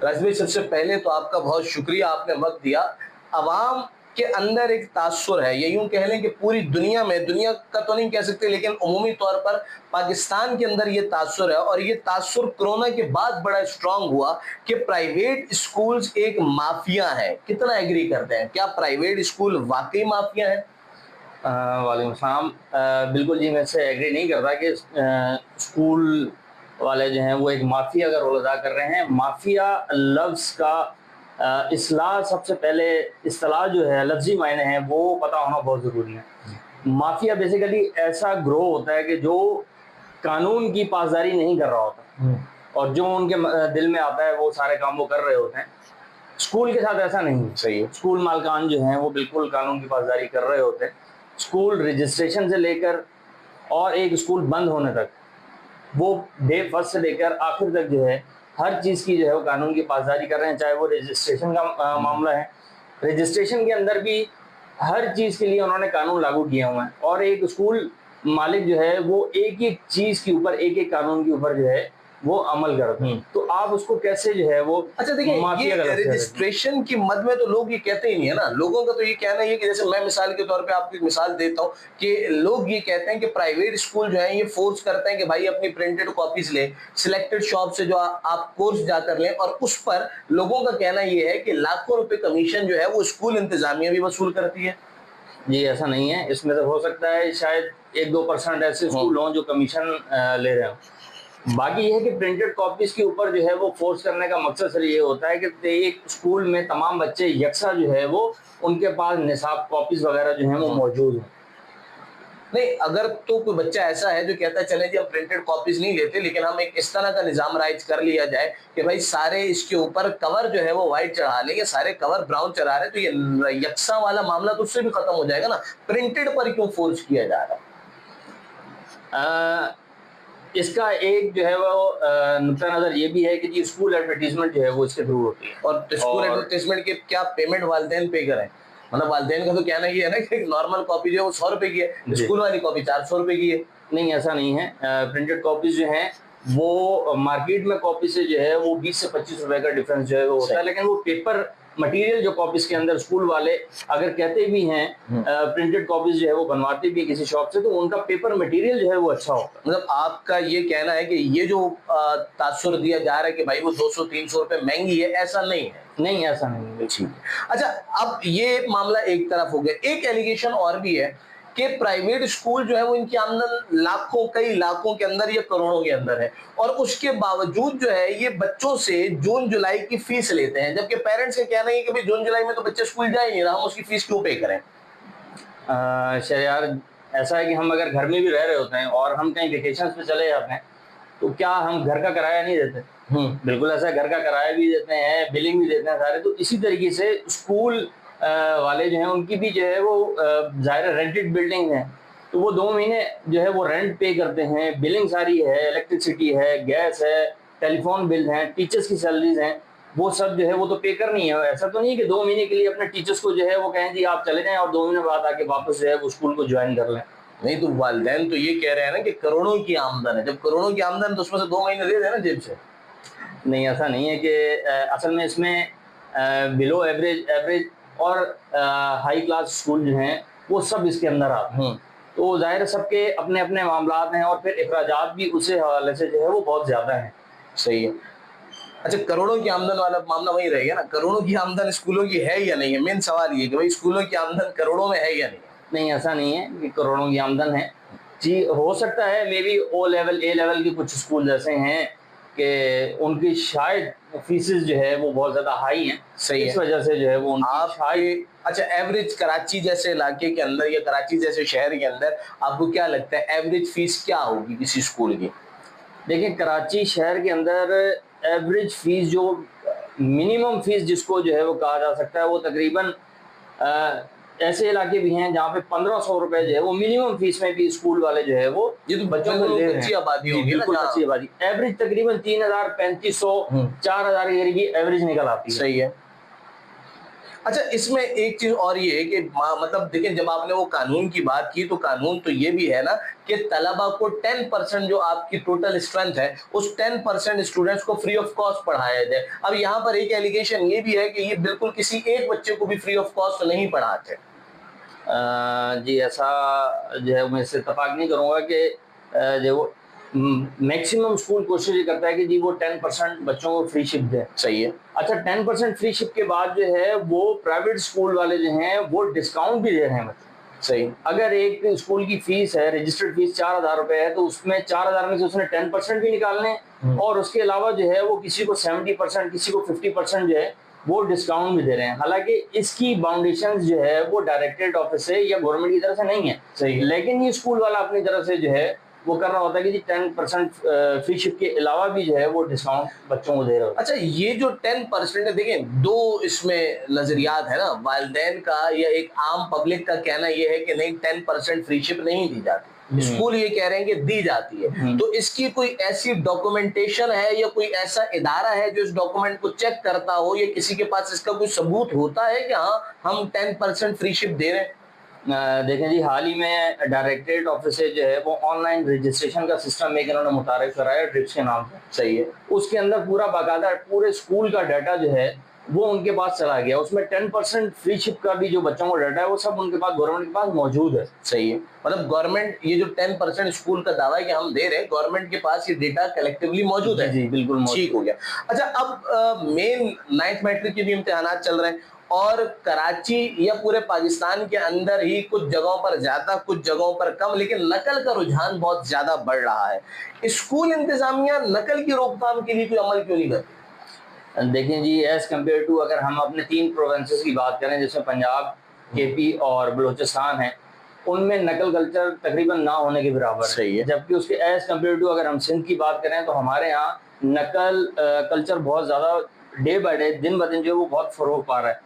राज भाई, सबसे पहले तो आपका बहुत शुक्रिया, आपने वक्त दिया। अवाम के अंदर एक तासुर है, ये यूं कह लें कि पूरी दुनिया में, दुनिया का तो नहीं कह सकते लेकिन उमूमी तौर पर पाकिस्तान के अंदर ये तासुर है, और ये तासुर कोरोना के बाद बड़ा स्ट्रांग हुआ कि प्राइवेट स्कूल्स एक माफिया है। कितना एग्री करते हैं, क्या प्राइवेट स्कूल वाकई माफिया है? वालेकुम सलाम। बिल्कुल जी, मैं इससे एग्री नहीं करता कि स्कूल वाले जो हैं वो एक माफिया का रोल अदा कर रहे हैं। माफिया लफ्ज़ का इस्लाह सबसे पहले इस्तिलाह जो है, लफ्ज़ी मायने हैं, वो पता होना बहुत ज़रूरी है। माफिया बेसिकली ऐसा ग्रोह होता है कि जो कानून की पासदारी नहीं कर रहा होता और जो उनके दिल में आता है वो सारे काम वो कर रहे होते हैं। स्कूल के साथ ऐसा नहीं है। सही है। स्कूल मालकान जो हैं वो बिल्कुल कानून की पासदारी कर रहे होते हैं। स्कूल रजिस्ट्रेशन से लेकर और एक स्कूल बंद होने तक, वो डे फर्स्ट से लेकर आखिर तक जो है हर चीज़ की जो है वो कानून की पासदारी कर रहे हैं। चाहे वो रजिस्ट्रेशन का मामला है, रजिस्ट्रेशन के अंदर भी हर चीज़ के लिए उन्होंने कानून लागू किए हुए हैं। और एक स्कूल मालिक जो है वो एक एक चीज़ के ऊपर, एक एक कानून के ऊपर जो है वो अमल करते हैं। तो आप उसको कैसे जो है वो अच्छा देखिए, माफिया ये का रजिस्ट्रेशन की मद में तो लोग ये कहते ही नहीं है ना। लोगों का तो ये कहना ही है कि, जैसे मैं मिसाल के तौर पे आपको एक मिसाल देता हूँ, कि लोग ये कहते हैं कि प्राइवेट स्कूल जो है ये फोर्स करते हैं कि भाई अपनी प्रिंटेड कॉपीज ले, सिलेक्टेड शॉप से जो आप कोर्स जाकर लें, और उस पर लोगों का कहना ये है कि लाखों रुपए कमीशन जो है वो स्कूल इंतजामिया भी वसूल करती है। जी, ऐसा नहीं है। इसमें तो हो सकता है शायद 1-2% ऐसे स्कूल हों जो कमीशन ले रहे हों। बाकी ये है कि प्रिंटेड कॉपीज के ऊपर जो है वो फोर्स करने का मकसद सिर्फ ये होता है कि एक स्कूल में तमाम बच्चे यकसा जो है वो उनके पास निसाब कॉपीज वगैरह जो हैं वो मौजूद हैं। नहीं, अगर तो कोई बच्चा ऐसा है जो कहता है चले जी हम प्रिंटेड कॉपीज नहीं लेते, लेकिन हम एक इस तरह का निजाम राइज कर लिया जाए कि भाई सारे इसके ऊपर कवर जो है वो व्हाइट चढ़ा लेंगे, सारे कवर ब्राउन चढ़ा रहे, तो ये यकसा वाला मामला तो उससे भी खत्म हो जाएगा ना। प्रिंटेड पर क्यों फोर्स किया जा रहा अ, इसका एक जो है वो नुक्ता नज़र ये भी है कि जी स्कूल एडवर्टीजमेंट जो है वो इसके थ्रू होती है। और स्कूल एडवर्टाइजमेंट के क्या पेमेंट वालिदैन पे करें? मतलब वालिदैन का तो कहना ये है ना कि नॉर्मल कॉपी जो है वो 100 रुपए की है, स्कूल वाली कॉपी 400 रुपए की है। नहीं, ऐसा नहीं है। प्रिंटेड कॉपीज जो हैं वो मार्केट में कॉपी से जो है वो 20 से 25 रुपए का डिफरेंस जो है वो होता है। लेकिन वो पेपर मटेरियल जो कॉपीज के अंदर स्कूल वाले अगर कहते भी हैं प्रिंटेड कॉपीज जो है वो बनवाते भी किसी शॉप से, तो उनका पेपर मटेरियल जो है वो अच्छा होता है। मतलब आपका ये कहना है कि ये जो तासुर दिया जा रहा है कि भाई वो 200-300 रुपए महंगी है, ऐसा नहीं है। नहीं, ऐसा नहीं है। ठीक। अच्छा, अब ये मामला एक तरफ हो गया, एक एलिगेशन और भी है कि प्राइवेट स्कूल जो है वो इनकी आमदन लाखों, कई लाखों के अंदर या करोड़ों के अंदर है, और उसके बावजूद जो है ये बच्चों से जून जुलाई की फीस लेते हैं, जबकि पेरेंट्स का कहना है कि भाई जून जुलाई में तो बच्चे स्कूल जा ही नहीं रहा, हम उसकी फीस क्यों पे करें? यार, ऐसा है कि हम अगर घर में भी रह रहे होते हैं और हम कहीं वेकेशन पे चले जाते हैं, तो क्या हम घर का किराया नहीं देते? बिल्कुल ऐसा है, घर का किराया भी देते हैं, बिलिंग भी देते हैं सारे। तो इसी तरीके से स्कूल वाले जो हैं उनकी भी जो है वो ज़ाहिर है रेंटेड बिल्डिंग है, तो वो 2 महीने जो है वो रेंट पे करते हैं, बिलिंग सारी है, इलेक्ट्रिसिटी है, गैस है, टेलीफोन बिल हैं, टीचर्स की सैलरीज हैं, वो सब जो है वो तो पे करनी है। ऐसा तो नहीं है कि 2 महीने के लिए अपने टीचर्स को जो है वो कहें जी आप चले जाएं और 2 महीने बाद आके वापस जो है वो स्कूल को ज्वाइन कर लें। नहीं, तो वालिदैन तो ये कह रहे हैं ना कि करोड़ों की आमदन है, जब करोड़ों की आमदन है, तो उसमें से 2 महीने दे देना जेब से। नहीं, ऐसा नहीं है कि असल में इसमें बिलो एवरेज, एवरेज और हाई क्लास स्कूल जो हैं वो सब इसके अंदर आते हैं। तो ज़ाहिर है सबके अपने अपने मामलात हैं और फिर अखराजात भी उसी हवाले से जो है वो बहुत ज़्यादा हैं। सही है। अच्छा, करोड़ों की आमदन वाला मामला वही रहेगा ना, करोड़ों की आमदन स्कूलों की है या नहीं है? मेन सवाल ये कि भाई स्कूलों की आमदन करोड़ों में है या नहीं? नहीं, ऐसा नहीं है कि करोड़ों की आमदन है। जी, हो सकता है मे बी ओ लेवल, ए लेवल के कुछ स्कूल ऐसे हैं कि उनकी शायद फीसेस जो है वो बहुत ज़्यादा हाई हैं। सही है। इस वजह से जो है वो आपके अच्छा, एवरेज कराची जैसे इलाके के अंदर या कराची जैसे शहर के अंदर आपको क्या लगता है एवरेज फीस क्या होगी किसी स्कूल की? देखिए, कराची शहर के अंदर एवरेज फीस जो मिनिमम फीस जिसको जो है वो कहा जा सकता है वो तकरीबन ऐसे इलाके भी हैं जहाँ पे 1500 रुपए जो है वो मिनिमम फीस में भी स्कूल वाले जो है वो ये तो बच्चों को ले रहे अच्छी हैं। आबादी होगी ना, बिल्कुल अच्छी आबादी। एवरेज तकरीबन 3000, 3500, 4000 के करीब एवरेज निकल आती है। सही है। अच्छा, इसमें एक चीज और ये है कि मतलब देखिए, जब आपने वो कानून की बात की तो कानून तो ये भी है ना कि तलबा को 10% जो आपकी टोटल स्ट्रेंथ है उस 10% स्टूडेंट्स को फ्री ऑफ कॉस्ट पढ़ाया जाए। अब यहाँ पर एक एलिगेशन ये भी है कि ये बिल्कुल किसी एक बच्चे को भी फ्री ऑफ कॉस्ट नहीं पढ़ाते। जी, ऐसा जो है मैं इससे इत्तेफाक नहीं करूँगा कि जो मैक्सिमम स्कूल कोशिश ये करता है कि जी वो 10% बच्चों को फ्री शिप दें। सही है। अच्छा, 10% फ्री शिप के बाद जो है वो प्राइवेट स्कूल वाले जो हैं वो डिस्काउंट भी दे रहे हैं बच्चों। सही। अगर एक स्कूल की फीस है, रजिस्टर्ड फीस 4,000 रुपए है, तो उसमें 4,000 में से उसने 10% भी निकालने हैं और उसके अलावा जो है वो किसी को 70%, किसी को 50% जो है वो डिस्काउंट भी दे रहे हैं। हालांकि इसकी बाउंडेशन जो है वो डायरेक्टेड ऑफिस से या गवर्नमेंट की तरफ से नहीं है, सही है। लेकिन ये स्कूल वाला अपनी तरफ से जो है वो कर रहा होता है कि जी 10% फ्री शिप के अलावा भी जो है वो डिस्काउंट बच्चों को दे रहा होता है। अच्छा, ये जो 10% है, देखिए दो इसमें नजरियात है ना, वालिदैन का या एक आम पब्लिक का कहना ये है कि नहीं 10% फ्री शिप नहीं दी जाती, स्कूल ये कह रहे हैं कि दी जाती है। तो इसकी कोई ऐसी डॉक्यूमेंटेशन है या कोई ऐसा इदारा है जो इस डॉक्यूमेंट को चेक करता हो, या किसी के पास इसका कोई सबूत होता है कि हाँ हम 10% फ्री शिप दे रहे हैं? देखें जी, हाल ही में डायरेक्टरेट ऑफिस से जो है वो ऑनलाइन रजिस्ट्रेशन का सिस्टम एक इन्होंने मुतारिफ कराया ड्रिप्स के नाम से। सही है। उसके अंदर पूरा बाकायदा पूरे स्कूल का डाटा जो है वो उनके पास चला गया। उसमें 10% फ्री शिप का भी जो बच्चों को डाटा है वो सब उनके पास, गवर्नमेंट के पास मौजूद है। सही है, मतलब गवर्नमेंट ये जो 10% स्कूल का दावा है कि हम दे रहे हैं, गवर्नमेंट के पास ये डेटा कलेक्टिवली मौजूद है। जी बिल्कुल मौजूद। ठीक हो गया। अच्छा, अब मेन 9th मैट्रिक के भी इम्तिहानात चल रहे हैं और कराची या पूरे पाकिस्तान के अंदर ही कुछ जगहों पर ज्यादा, कुछ जगहों पर कम, लेकिन नकल का रुझान बहुत ज्यादा बढ़ रहा है। स्कूल इंतजामिया नकल की रोकथाम के लिए कोई अमल क्यों नहीं करती? देखें जी, एज कम्पेयर टू अगर हम अपने 3 प्रोविंसेस की बात करें जिसमें पंजाब, केपी और बलूचिस्तान है, उनमें नकल कल्चर तकरीबन ना होने के बराबर सही है। जबकि उसके एज कम्पेयर टू अगर हम सिंध की बात करें तो हमारे यहाँ नकल कल्चर बहुत ज़्यादा डे बाय डे, दिन ब दिन जो है वो बहुत फ़रोग पा रहा है।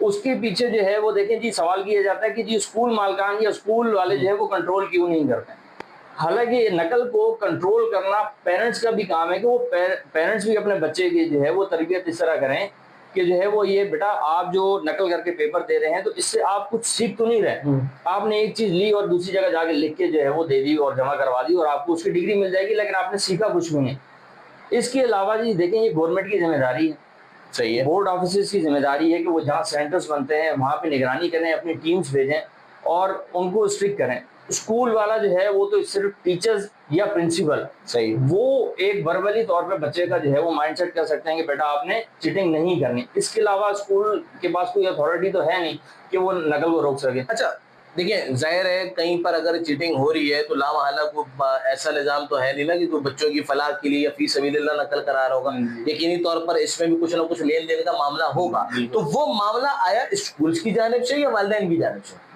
उसके पीछे जो है वो देखें जी, सवाल किया जाता है कि जी स्कूल मालकान या स्कूल वाले जो है वो कंट्रोल क्यों नहीं करते हैं। हालांकि नकल को कंट्रोल करना पेरेंट्स का भी काम है कि वो पेरेंट्स भी अपने बच्चे की जो है वो तरबियत इस तरह करें कि जो है वो ये बेटा आप जो नकल करके पेपर दे रहे हैं तो इससे आप कुछ सीख तो नहीं रहे, आपने एक चीज ली और दूसरी जगह जाके लिख के जो है वो दे दी और जमा करवा दी और आपको उसकी डिग्री मिल जाएगी, लेकिन आपने सीखा कुछ भी नहीं। इसके अलावा जी देखें, ये गवर्नमेंट की जिम्मेदारी है, सही है, बोर्ड ऑफिसर्स की जिम्मेदारी है कि वो जहाँ सेंटर्स बनते हैं वहाँ पे निगरानी करें, अपनी टीम्स भेजें और उनको स्ट्रिक्ट करें। स्कूल वाला जो है वो तो सिर्फ टीचर्स या प्रिंसिपल, सही, वो एक वर्बली तौर पे बच्चे का जो है वो माइंडसेट कर सकते हैं कि बेटा आपने चीटिंग नहीं करनी। इसके अलावा स्कूल के पास कोई अथॉरिटी तो है नहीं कि वो नकल को रोक सके। अच्छा, देखिए जाहिर है कहीं पर अगर चीटिंग हो रही है तो लामहला को ऐसा निजाम तो है नहीं ना कि कोई बच्चों की फलाह के लिए या फी सबीलिल्लाह नकल करा रहा होगा। यकीनी तौर पर इसमें भी कुछ ना कुछ लेन देन का मामला होगा। तो वो मामला आया स्कूल की जानिब से या वालिदैन की जानिब से?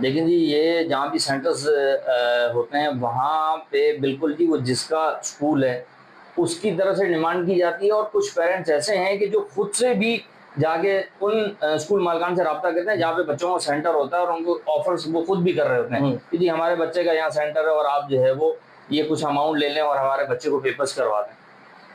लेकिन जी ये जहाँ भी सेंटर्स होते हैं वहाँ पे बिल्कुल जी वो जिसका स्कूल है उसकी तरफ से डिमांड की जाती है और कुछ पेरेंट्स ऐसे हैं कि जो खुद से भी जाके उन स्कूल मालकान से रब्ता करते हैं जहाँ पे बच्चों का सेंटर होता है और उनको ऑफर्स वो खुद भी कर रहे होते हैं कि जी हमारे बच्चे का यहाँ सेंटर है और आप जो है वो ये कुछ अमाउंट ले लें और हमारे बच्चे को पेपर्स करवा दें।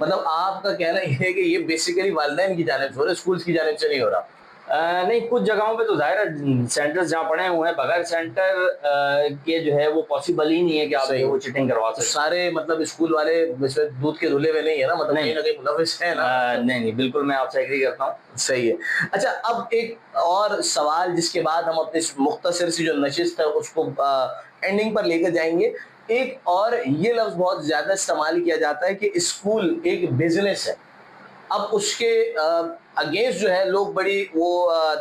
मतलब आपका कहना यह है कि ये बेसिकली वालिदैन की जानिब से हो रहा है, स्कूल की जानिब से नहीं हो रहा? नहीं, कुछ जगहों पे तो जाहिर है सेंटर्स जहाँ पड़े हुए हैं बगैर सेंटर के जो है वो पॉसिबल ही नहीं है कि आप वो चीटिंग करवा तो सकें। सारे मतलब स्कूल वाले दूध के धुले हुए नहीं है ना, मतलब कहीं ना कहीं मुलविस है ना? नहीं, बिल्कुल मैं आपसे एग्री करता हूँ। सही है। अच्छा, अब एक और सवाल जिसके बाद हम अपने मुख्तसर सी जो नशिस्त है उसको एंडिंग पर लेकर जाएंगे। एक और ये लफ्ज बहुत ज्यादा इस्तेमाल किया जाता है कि स्कूल एक बिजनेस है। अब उसके अगेंस्ट जो है लोग बड़ी वो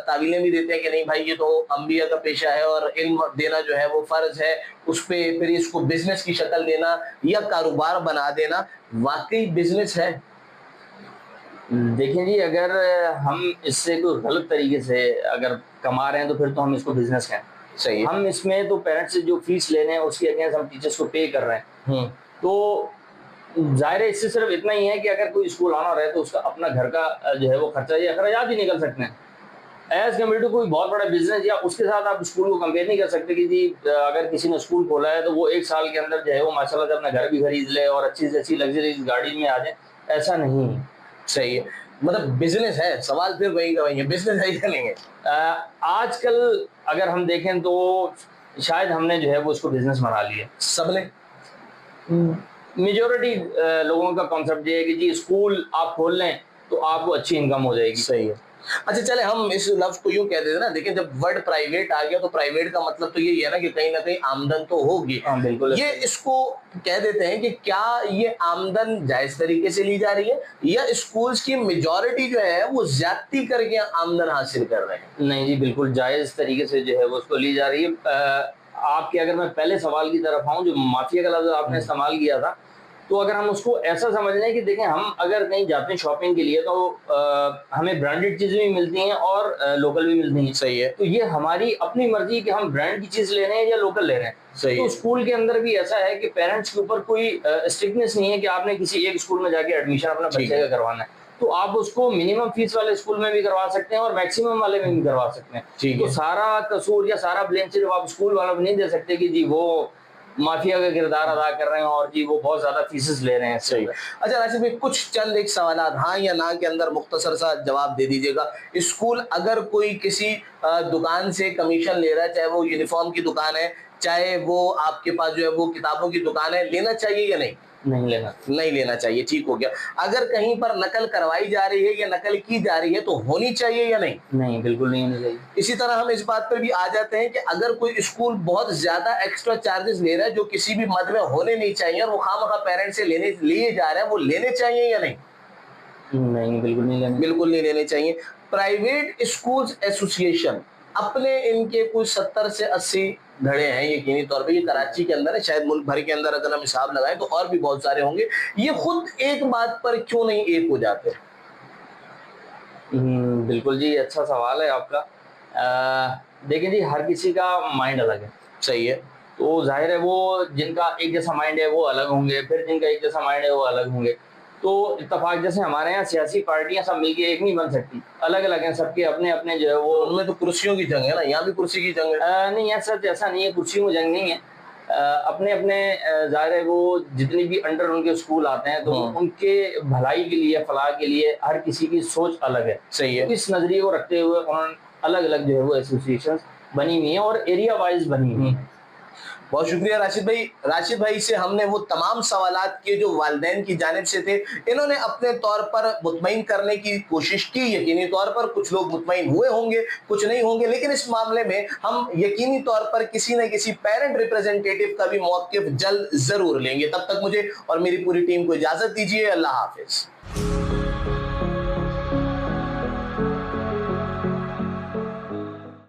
तावीलें भी देते हैं कि नहीं भाई ये तो अंबिया का पेशा है और इल्म देना जो है वो फर्ज है, उस पे फिर इसको बिजनेस की शक्ल देना या कारोबार बना देना वाकई बिजनेस है? देखिए जी, अगर हम इससे कोई गलत तरीके से अगर कमा रहे हैं तो फिर तो हम इसको बिजनेस कहें। सही है। हम इसमें तो पेरेंट्स से जो फीस ले रहे हैं उसके अगेंस्ट हम टीचर्स को पे कर रहे हैं, तो जाहिर है इससे सिर्फ इतना ही है कि अगर कोई स्कूल आना रहे तो उसका अपना घर का जो है वो खर्चा या अखराजात ही निकल सकते हैं। एज कम्पेयर टू कोई बहुत बड़ा बिजनेस या उसके साथ आप स्कूल को कंपेयर नहीं कर सकते कि जी अगर किसी ने स्कूल खोला है तो वो 1 साल के अंदर जो है वो माशाल्लाह से अपना घर भी खरीद ले और अच्छी से अच्छी लग्जरीज गाड़ी में आ जाए, ऐसा नहीं है। सही है। मतलब बिजनेस है, सवाल फिर वही का वही है, बिजनेस है या नहीं है? आजकल अगर हम देखें तो शायद हमने जो है वो उसको बिजनेस बना लिया। सबने मेजोरिटी लोगों का कॉन्सेप्ट ये है कि जी स्कूल आप खोल लें तो आपको अच्छी इनकम हो जाएगी। सही है। अच्छा चले हम इस लफ्ज को यूं कह देते ना, देखिए जब वर्ड प्राइवेट आ गया तो प्राइवेट का मतलब तो यही है ना कि कहीं ना कहीं आमदन तो होगी। हाँ बिल्कुल। ये इसको कह देते हैं कि क्या ये आमदन जायज तरीके से ली जा रही है या स्कूल्स की मेजॉरिटी जो है वो ज्यादती करके आमदन हासिल कर रहे हैं? नहीं जी, बिल्कुल जायज तरीके से जो है वो उसको ली जा रही है। आपके अगर मैं पहले सवाल की तरफ आऊँ, जो माफिया का लफ्ज आपने इस्तेमाल किया था, तो अगर हम उसको ऐसा समझ लें कि देखें हम अगर कहीं जाते हैं शॉपिंग के लिए तो हमें ब्रांडेड चीजें भी मिलती हैं और लोकल भी मिलती हैं। सही है। तो ये हमारी अपनी मर्जी कि हम ब्रांड की चीज ले रहे हैं या लोकल ले रहे हैं। सही तो है। स्कूल के अंदर भी ऐसा है कि पेरेंट्स के ऊपर कोई स्ट्रिक्टनेस नहीं है कि आपने किसी एक स्कूल में जाके एडमिशन अपने ठीक बच्चे है। का करवाना है। तो आप उसको मिनिमम फीस वाले स्कूल में भी करवा सकते हैं और मैक्सिमम वाले में भी करवा सकते हैं। ठीक तो है। सारा कसूर या सारा ब्लेम सिर्फ आप स्कूल वालों को नहीं दे सकते कि जी वो माफिया का किरदार अदा कर रहे हैं और जी वो बहुत ज्यादा फीसेस ले रहे हैं। सही। अच्छा राशिद भाई, कुछ चंद एक सवाल हाँ या ना के अंदर मुख्तसर सा जवाब दे दीजिएगा। स्कूल अगर कोई किसी दुकान से कमीशन ले रहा है, चाहे वो यूनिफॉर्म की दुकान है, चाहे वो आपके पास जो है वो किताबों की दुकान है, लेना चाहिए या नहीं? नहीं लेना। नहीं लेना चाहिए, ठीक हो गया। अगर कहीं पर नकल करवाई जा रही है या नकल की जा रही है तो होनी चाहिए या नहीं? नहीं, बिल्कुल नहीं होनी चाहिए। इसी तरह हम इस बात पर भी आ जाते हैं कि अगर कोई स्कूल बहुत ज्यादा एक्स्ट्रा चार्जेस ले रहा है जो किसी भी मद में होने नहीं चाहिए और वो खामखा पेरेंट्स से लेने लिए जा रहे हैं, वो लेने चाहिए या नहीं? नहीं, बिल्कुल नहीं लेने। बिल्कुल नहीं लेने चाहिए। प्राइवेट स्कूल्स एसोसिएशन अपने इनके कुछ 70 से 80 धड़े हैं यकीनी तौर पे। ये कराची के अंदर है, शायद मुल्क भर के अंदर अगर हम हिसाब लगाएं तो और भी बहुत सारे होंगे। ये खुद एक बात पर क्यों नहीं एक हो जाते? बिल्कुल जी, अच्छा सवाल है आपका। देखिए जी, हर किसी का माइंड अलग है। सही है। तो जाहिर है वो जिनका एक जैसा माइंड है वो अलग होंगे, फिर जिनका एक जैसा माइंड है वो अलग होंगे। तो इत्तेफाक जैसे हमारे यहाँ सियासी पार्टियां सब मिलके एक नहीं बन सकती, अलग अलग हैं, सबके अपने अपने जो है वो। उनमें तो कुर्सियों की जंग है ना, यहाँ भी कुर्सी की जंग है। नहीं ऐसा नहीं है, कुर्सियों में जंग नहीं है। अपने अपने जाहिर है वो जितनी भी अंडर उनके स्कूल आते हैं तो उनके भलाई के लिए फलाह के लिए हर किसी की सोच अलग है। सही है। तो इस नजरिए को रखते हुए उन्होंने अलग अलग जो है वो एसोसिएशन बनी हुई है और एरिया वाइज बनी हुई है। बहुत शुक्रिया राशिद भाई। राशिद भाई से हमने वो तमाम सवालात किए जो वालिदैन की जानिब से थे। इन्होंने अपने तौर पर मुतमईन करने की कोशिश की, यकीनी तौर पर कुछ लोग मुतमईन हुए होंगे, कुछ नहीं होंगे, लेकिन इस मामले में हम यकीनी तौर पर किसी न किसी पेरेंट रिप्रेजेंटेटिव का भी मौक़िफ़ जल्द जरूर लेंगे। तब तक मुझे और मेरी पूरी टीम को इजाजत दीजिए। अल्लाह हाफिज।